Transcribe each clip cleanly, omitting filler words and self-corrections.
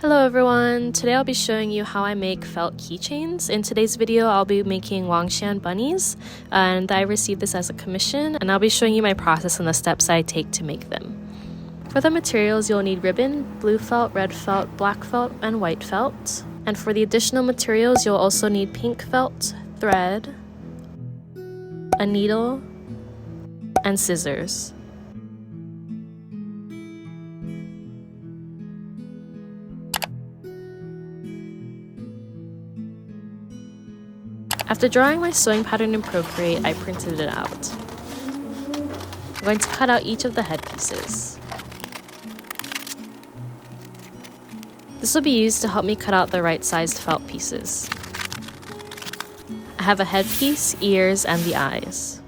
Hello everyone! Today I'll be showing you how I make felt keychains. In today's video I'll be making Wangxian bunnies, and I received this as a commission, and I'll be showing you my process and the steps I take to make them. For the materials you'll need ribbon, blue felt, red felt, black felt, and white felt. And for the additional materials you'll also need pink felt, thread, a needle, and scissors. After drawing my sewing pattern in Procreate, I printed it out. I'm going to cut out each of the head pieces. This will be used to help me cut out the right sized felt pieces. I have a headpiece, ears, and the eyes.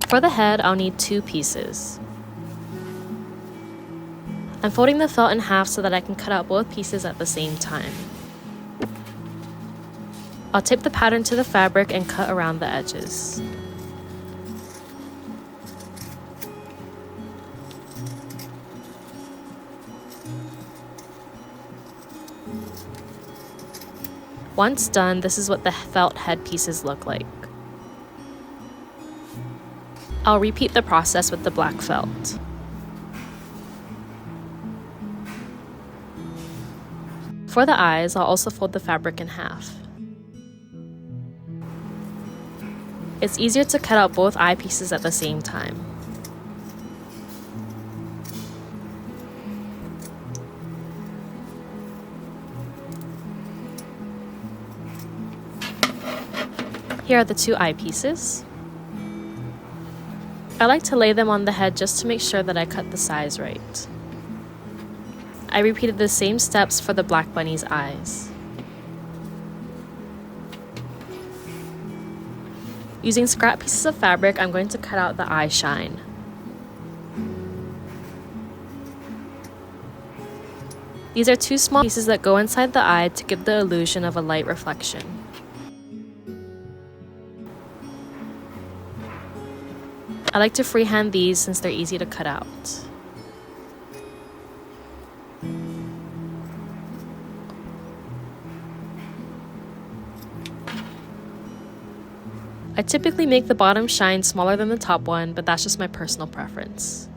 For the head, I'll need 2 pieces. I'm folding the felt in half so that I can cut out both pieces at the same time. I'll tape the pattern to the fabric and cut around the edges. Once done, this is what the felt head pieces look like. I'll repeat the process with the black felt. For the eyes, I'll also fold the fabric in half. It's easier to cut out both eye pieces at the same time. Here are the 2 eye pieces. I like to lay them on the head just to make sure that I cut the size right. I repeated the same steps for the black bunny's eyes. Using scrap pieces of fabric, I'm going to cut out the eye shine. These are 2 small pieces that go inside the eye to give the illusion of a light reflection. I like to freehand these since they're easy to cut out. I typically make the bottom shine smaller than the top one, but that's just my personal preference.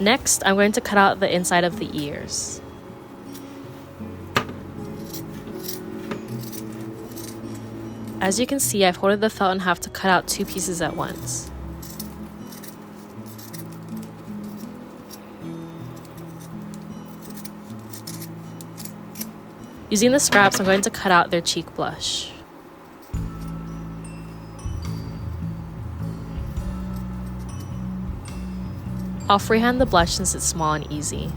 Next, I'm going to cut out the inside of the ears. As you can see, I've folded the felt in half to cut out 2 pieces at once. Using the scraps, I'm going to cut out their cheek blush. I'll freehand the blush since it's small and easy.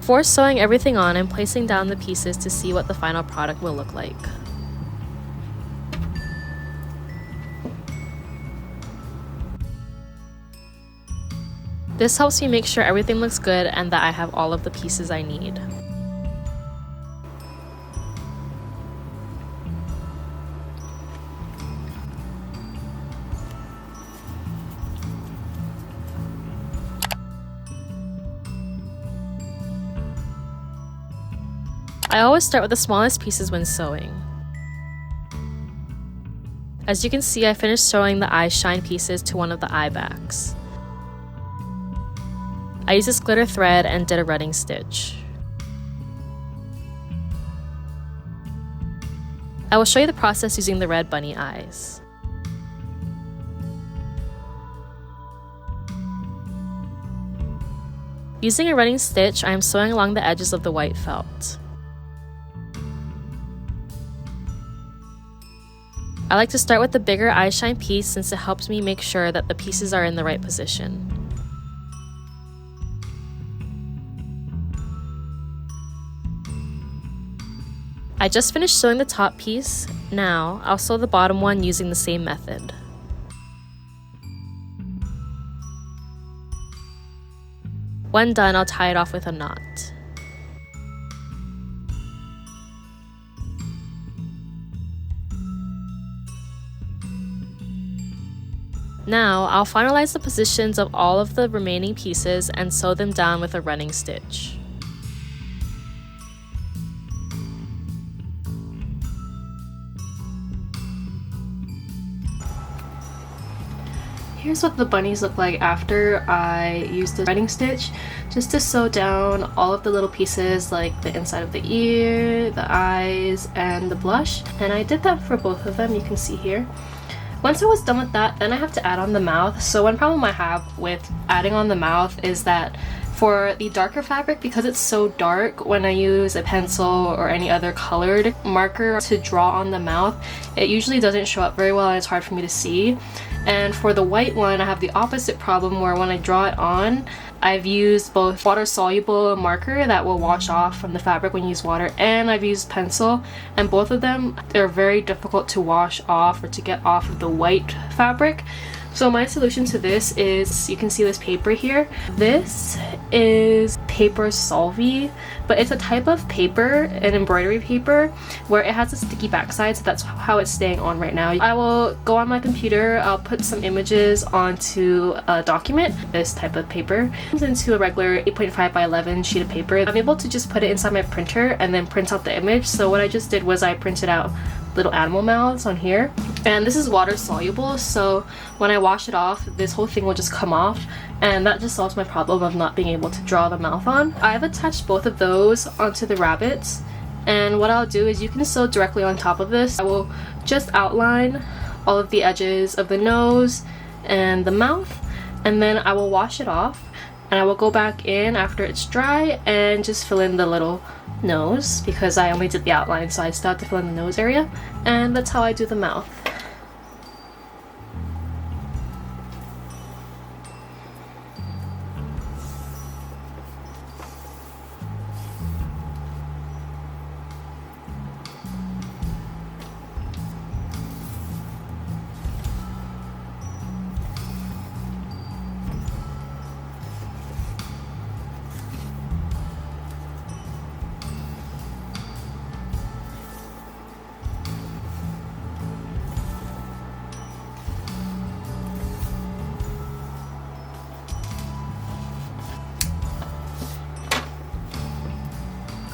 Before sewing everything on, I'm placing down the pieces to see what the final product will look like. This helps me make sure everything looks good and that I have all of the pieces I need. I always start with the smallest pieces when sewing. As you can see, I finished sewing the eye shine pieces to one of the eye backs. I used this glitter thread and did a running stitch. I will show you the process using the red bunny eyes. Using a running stitch, I am sewing along the edges of the white felt. I like to start with the bigger eye shine piece since it helps me make sure that the pieces are in the right position. I just finished sewing the top piece. Now, I'll sew the bottom one using the same method. When done, I'll tie it off with a knot. Now, I'll finalize the positions of all of the remaining pieces and sew them down with a running stitch. Here's what the bunnies look like after I used the running stitch, just to sew down all of the little pieces like the inside of the ear, the eyes, and the blush. And I did that for both of them, you can see here. Once I was done with that, then I have to add on the mouth. So one problem I have with adding on the mouth is that for the darker fabric, because it's so dark, when I use a pencil or any other colored marker to draw on the mouth, it usually doesn't show up very well and it's hard for me to see. And for the white one, I have the opposite problem where when I draw it on, I've used both water-soluble marker that will wash off from the fabric when you use water, and I've used pencil, and both of them, they're very difficult to wash off or to get off of the white fabric. So my solution to this is, you can see this paper here. This is paper solvy, but it's a type of paper, an embroidery paper, where it has a sticky backside, so that's how it's staying on right now. I will go on my computer, I'll put some images onto a document. This type of paper comes into a regular 8.5 by 11 sheet of paper. I'm able to just put it inside my printer and then print out the image. So what I just did was I printed out little animal mouths on here, and this is water soluble, so when I wash it off, this whole thing will just come off, and that just solves my problem of not being able to draw the mouth on. I've attached both of those onto the rabbits, and what I'll do is, you can sew directly on top of this. I will just outline all of the edges of the nose and the mouth, and then I will wash it off, and I will go back in after it's dry and just fill in the little nose, because I only did the outline, so I still have to fill in the nose area, and that's how I do the mouth.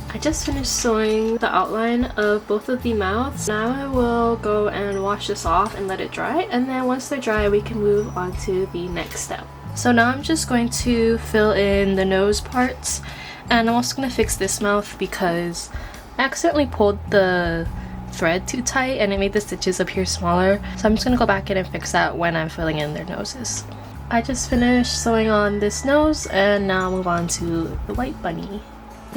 I just finished sewing the outline of both of the mouths. Now I will go and wash this off and let it dry, and then once they're dry we can move on to the next step. So now I'm just going to fill in the nose parts, and I'm also going to fix this mouth because I accidentally pulled the thread too tight and it made the stitches appear smaller. So I'm just going to go back in and fix that when I'm filling in their noses. I just finished sewing on this nose, and now I'll move on to the white bunny.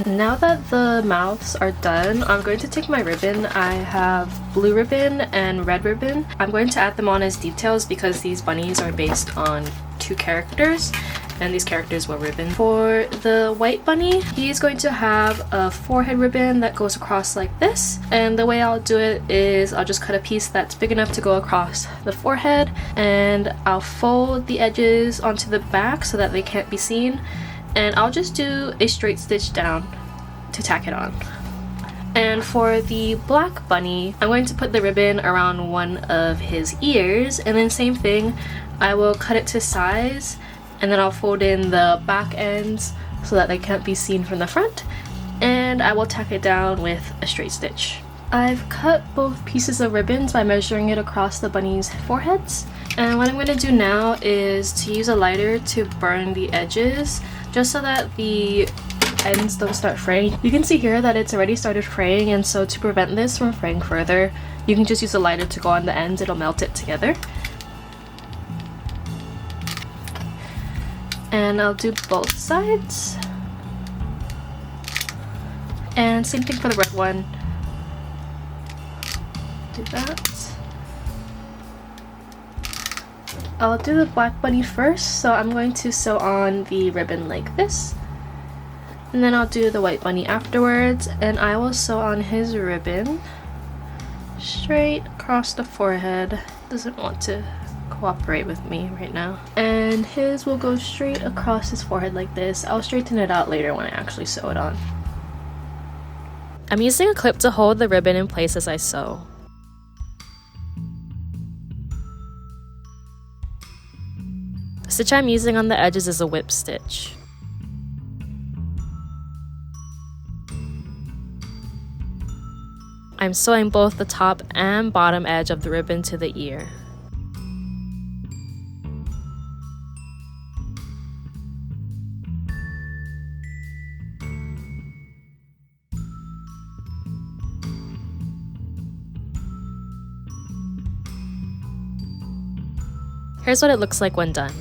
Now that the mouths are done, I'm going to take my ribbon. I have blue ribbon and red ribbon. I'm going to add them on as details because these bunnies are based on 2 characters, and these characters were ribbon. For the white bunny, he's going to have a forehead ribbon that goes across like this, and the way I'll do it is I'll just cut a piece that's big enough to go across the forehead, and I'll fold the edges onto the back so that they can't be seen, and I'll just do a straight stitch down to tack it on. And for the black bunny, I'm going to put the ribbon around one of his ears, and then same thing, I will cut it to size, and then I'll fold in the back ends so that they can't be seen from the front, and I will tack it down with a straight stitch. I've cut both pieces of ribbons by measuring it across the bunny's foreheads, and what I'm going to do now is to use a lighter to burn the edges just so that the ends don't start fraying. You can see here that it's already started fraying, and so to prevent this from fraying further, you can just use a lighter to go on the ends. It'll melt it together. And I'll do both sides. And same thing for the red one. Do that. I'll do the black bunny first, so I'm going to sew on the ribbon like this. And then I'll do the white bunny afterwards, and I will sew on his ribbon straight across the forehead. Doesn't want to cooperate with me right now. And his will go straight across his forehead like this. I'll straighten it out later when I actually sew it on. I'm using a clip to hold the ribbon in place as I sew. The stitch I'm using on the edges is a whip stitch. I'm sewing both the top and bottom edge of the ribbon to the ear. Here's what it looks like when done.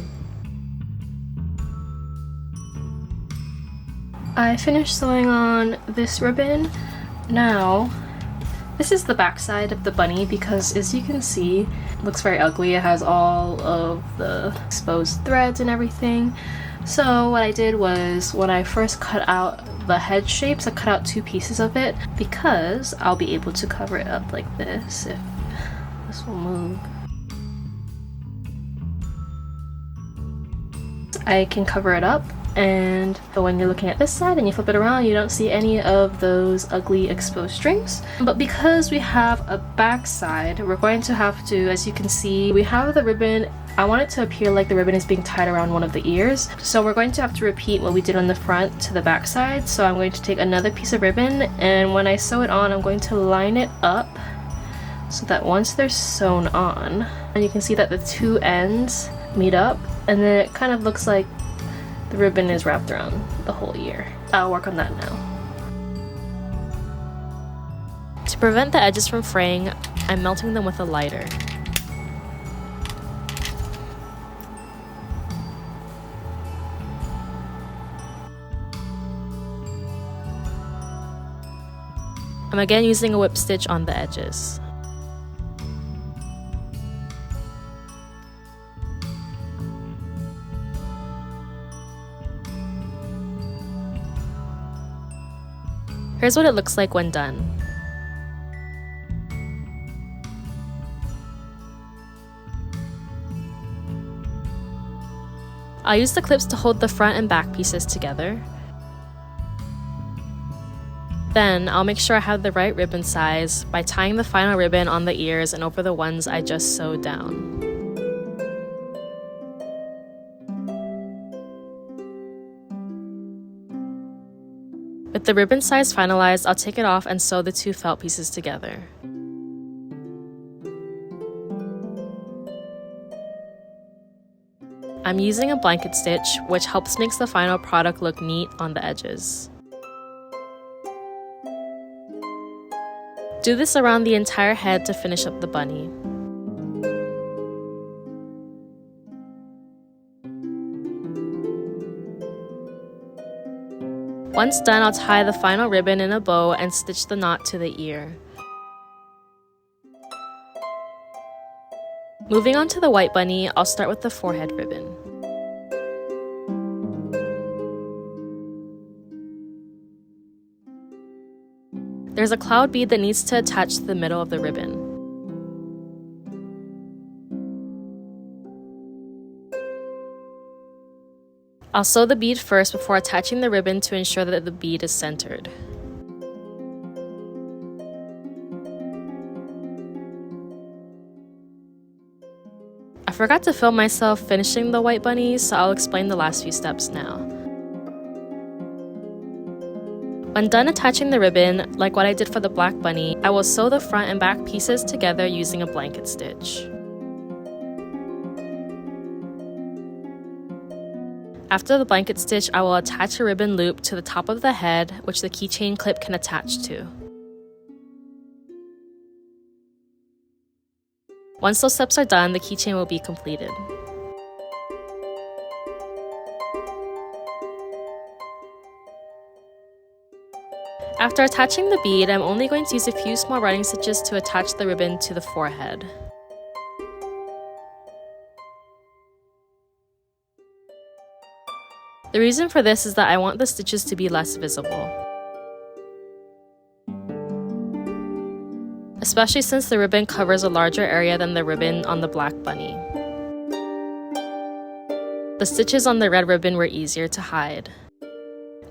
I finished sewing on this ribbon. Now, this is the back side of the bunny because, as you can see, it looks very ugly. It has all of the exposed threads and everything. So what I did was, when I first cut out the head shapes, I cut out 2 pieces of it because I'll be able to cover it up like this if this will move. I can cover it up, and when you're looking at this side and you flip it around, you don't see any of those ugly exposed strings. But because we have a back side, we're going to have to, as you can see, we have the ribbon. I want it to appear like the ribbon is being tied around one of the ears. So we're going to have to repeat what we did on the front to the back side. So I'm going to take another piece of ribbon, and when I sew it on, I'm going to line it up so that once they're sewn on, and you can see that the 2 ends meet up, and then it kind of looks like the ribbon is wrapped around the whole ear. I'll work on that now. To prevent the edges from fraying, I'm melting them with a lighter. I'm again using a whip stitch on the edges. Here's what it looks like when done. I'll use the clips to hold the front and back pieces together. Then I'll make sure I have the right ribbon size by tying the final ribbon on the ears and over the ones I just sewed down. With the ribbon size finalized, I'll take it off and sew the 2 felt pieces together. I'm using a blanket stitch, which helps make the final product look neat on the edges. Do this around the entire head to finish up the bunny. Once done, I'll tie the final ribbon in a bow and stitch the knot to the ear. Moving on to the white bunny, I'll start with the forehead ribbon. There's a cloud bead that needs to attach to the middle of the ribbon. I'll sew the bead first before attaching the ribbon to ensure that the bead is centered. I forgot to film myself finishing the white bunny, so I'll explain the last few steps now. When done attaching the ribbon, like what I did for the black bunny, I will sew the front and back pieces together using a blanket stitch. After the blanket stitch, I will attach a ribbon loop to the top of the head, which the keychain clip can attach to. Once those steps are done, the keychain will be completed. After attaching the bead, I'm only going to use a few small running stitches to attach the ribbon to the forehead. The reason for this is that I want the stitches to be less visible, especially since the ribbon covers a larger area than the ribbon on the black bunny. The stitches on the red ribbon were easier to hide.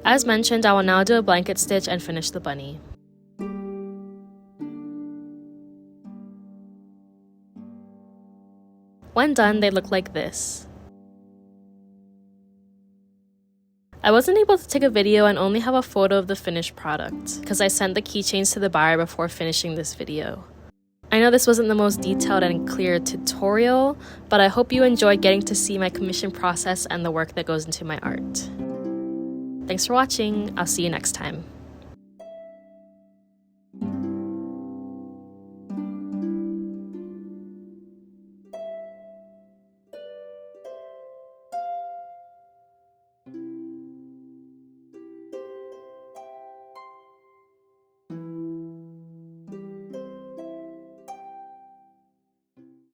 As mentioned, I will now do a blanket stitch and finish the bunny. When done, they look like this. I wasn't able to take a video and only have a photo of the finished product because I sent the keychains to the buyer before finishing this video. I know this wasn't the most detailed and clear tutorial, but I hope you enjoyed getting to see my commission process and the work that goes into my art. Thanks for watching. I'll see you next time.